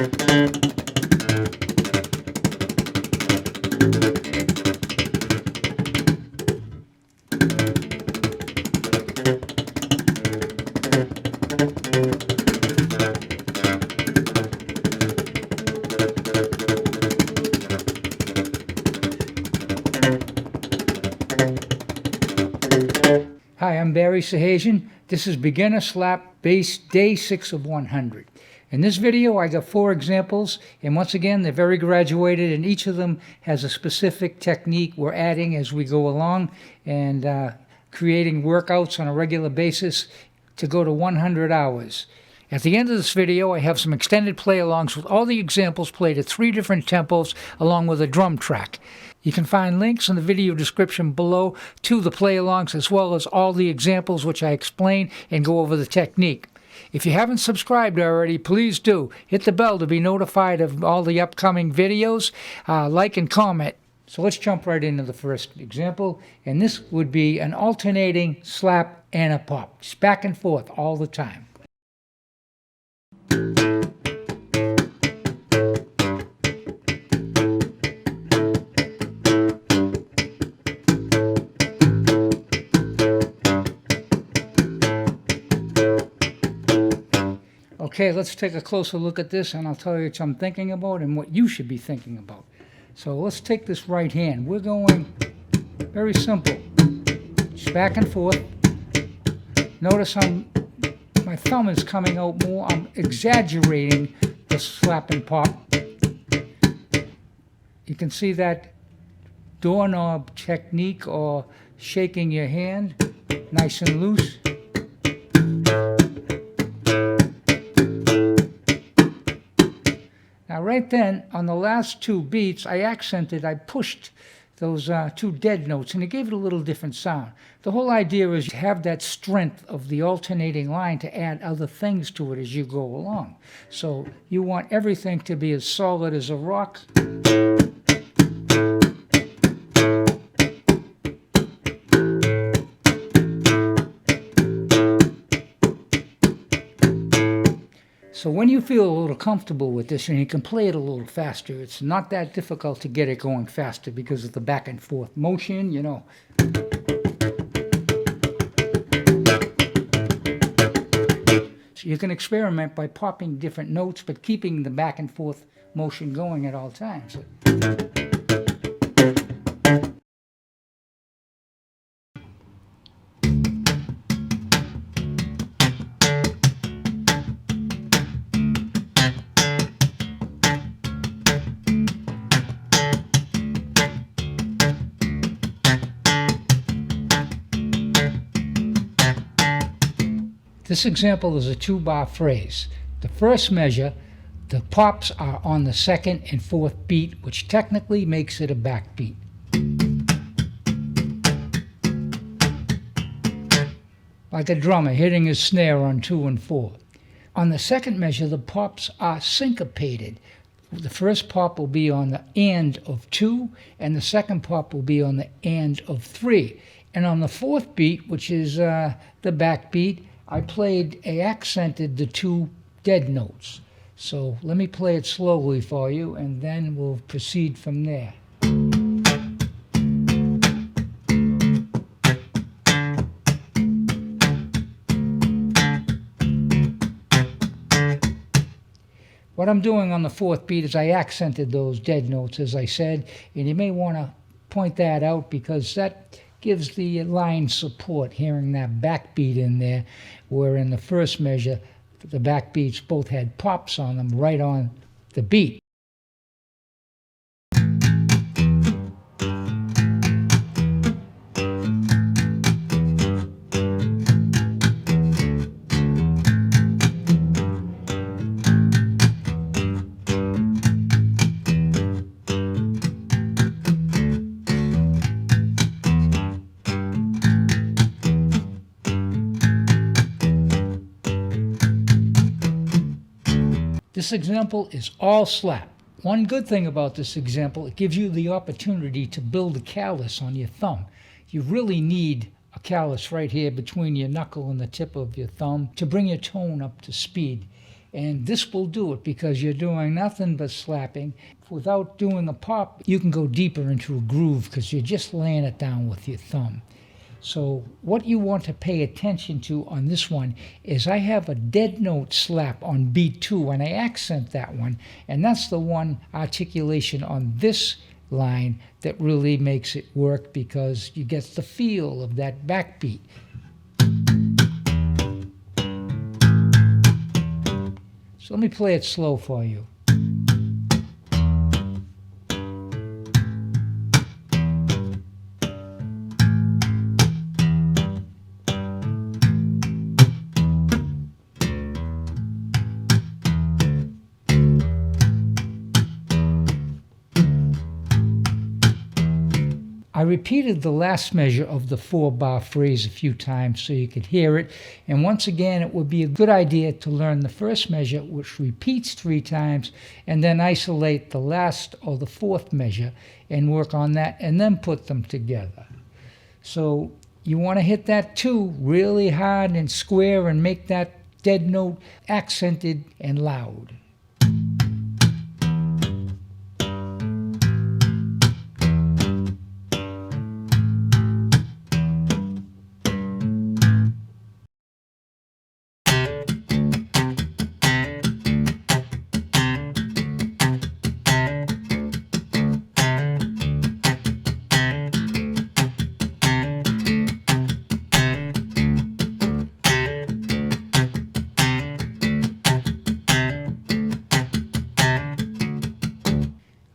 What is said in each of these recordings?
Hi, I'm Barry Sahajian. This is Beginner Slap Bass Day 6 of 100. In this video, I got 4 examples, and once again, they're very graduated, and each of them has a specific technique we're adding as we go along, and creating workouts on a regular basis to go to 100 hours. At the end of this video, I have some extended play-alongs with all the examples played at 3 different tempos, along with a drum track. You can find links in the video description below to the play-alongs, as well as all the examples which I explain and go over the technique. If you haven't subscribed already, please do. Hit the bell to be notified of all the upcoming videos. Like and comment. So let's jump right into the first example, and this would be an alternating slap and a pop, just back and forth all the time. Okay, let's take a closer look at this, and I'll tell you what I'm thinking about and what you should be thinking about. So let's take this right hand. We're going very simple, just back and forth. Notice my thumb is coming out more. I'm exaggerating the slap and pop. You can see that doorknob technique, or shaking your hand nice and loose. Now right then, on the last 2 beats, I pushed those 2 dead notes, and it gave it a little different sound. The whole idea is to have that strength of the alternating line to add other things to it as you go along. So you want everything to be as solid as a rock. So when you feel a little comfortable with this and you can play it a little faster, it's not that difficult to get it going faster because of the back and forth motion, you know. So you can experiment by popping different notes, but keeping the back and forth motion going at all times. This example is a 2-bar phrase. The first measure, the pops are on the 2nd and 4th beat, which technically makes it a backbeat. Like a drummer hitting his snare on 2 and 4. On the 2nd measure, the pops are syncopated. The first pop will be on the and of 2, and the second pop will be on the and of 3. And on the 4th beat, which is the backbeat, I accented the 2 dead notes. So let me play it slowly for you, and then we'll proceed from there. What I'm doing on the 4th beat is I accented those dead notes, as I said, and you may want to point that out because that gives the line support, hearing that backbeat in there, where in the first measure, the backbeats both had pops on them right on the beat. This example is all slap. One good thing about this example, it gives you the opportunity to build a callus on your thumb. You really need a callus right here between your knuckle and the tip of your thumb to bring your tone up to speed. And this will do it because you're doing nothing but slapping. Without doing a pop, you can go deeper into a groove because you're just laying it down with your thumb. So what you want to pay attention to on this one is I have a dead note slap on beat 2, and I accent that one, and that's the one articulation on this line that really makes it work because you get the feel of that backbeat. So let me play it slow for you. I repeated the last measure of the 4-bar phrase a few times so you could hear it, and once again it would be a good idea to learn the first measure, which repeats 3 times, and then isolate the last or the 4th measure and work on that and then put them together. So you want to hit that 2 really hard and square and make that dead note accented and loud.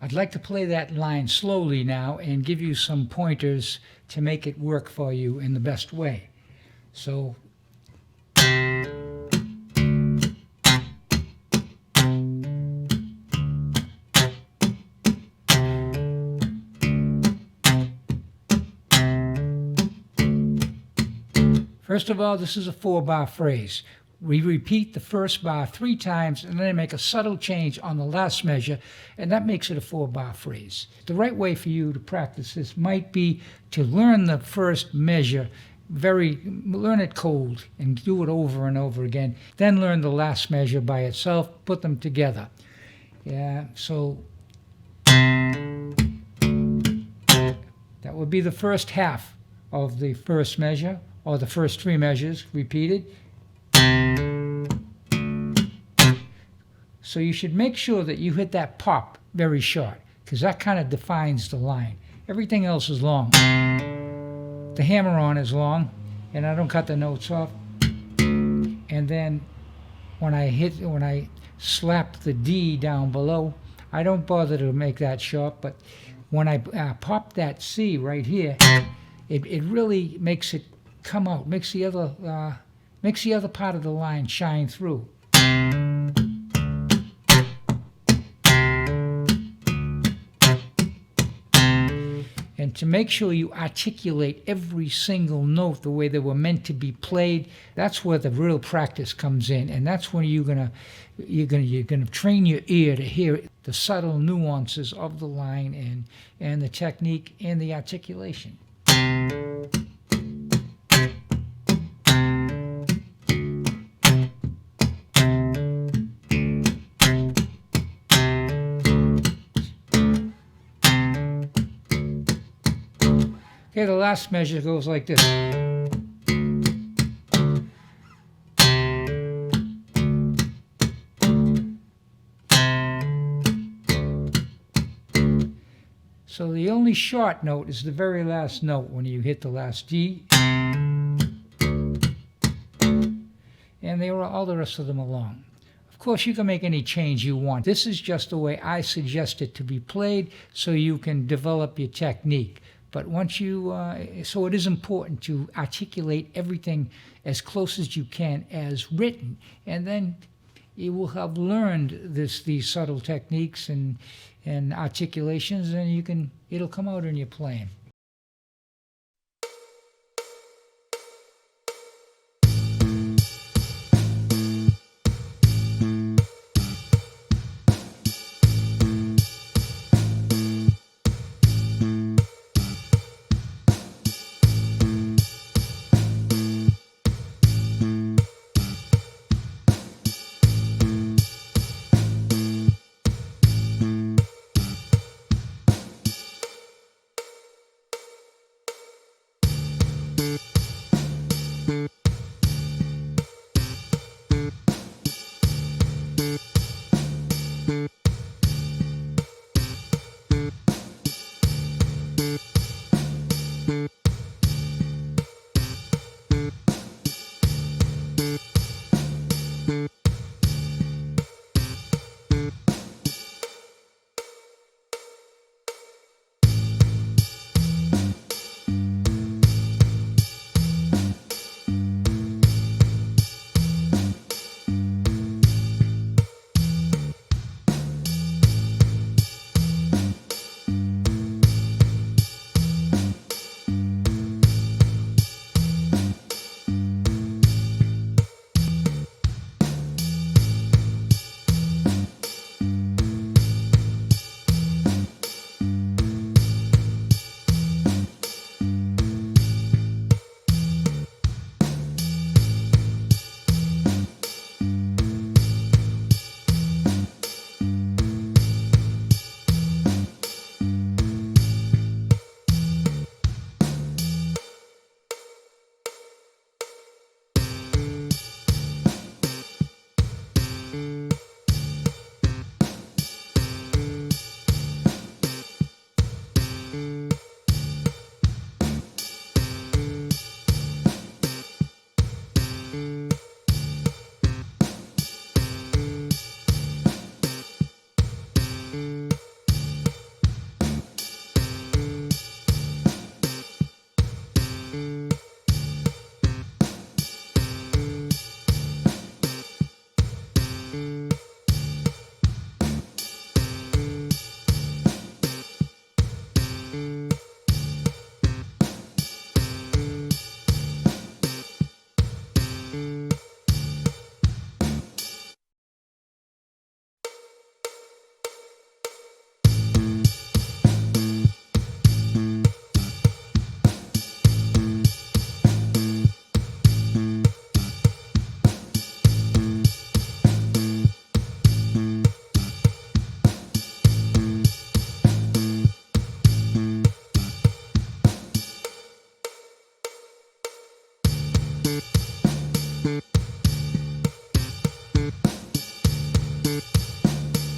I'd like to play that line slowly now and give you some pointers to make it work for you in the best way. So first of all, this is a 4-bar phrase. We repeat the first bar 3 times and then make a subtle change on the last measure, and that makes it a 4-bar phrase. The right way for you to practice this might be to learn the first measure, learn it cold and do it over and over again. Then learn the last measure by itself, put them together. Yeah, so that would be the first half of the first measure, or the first 3 measures repeated. So you should make sure that you hit that pop very short, because that kind of defines the line. Everything else is long. The hammer-on is long, and I don't cut the notes off. And then when I slap the D down below, I don't bother to make that short, but when I pop that C right here, it really makes it come out, makes the other part of the line shine through. And to make sure you articulate every single note the way they were meant to be played, that's where the real practice comes in, and that's when you're gonna train your ear to hear the subtle nuances of the line and the technique and the articulation. Okay, the last measure goes like this. So the only short note is the very last note when you hit the last D. And all the rest of them are long. Of course, you can make any change you want. This is just the way I suggest it to be played so you can develop your technique. But once you, so it is important to articulate everything as close as you can as written, and then you will have learned these subtle techniques and articulations, and it'll come out in your playing.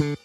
you.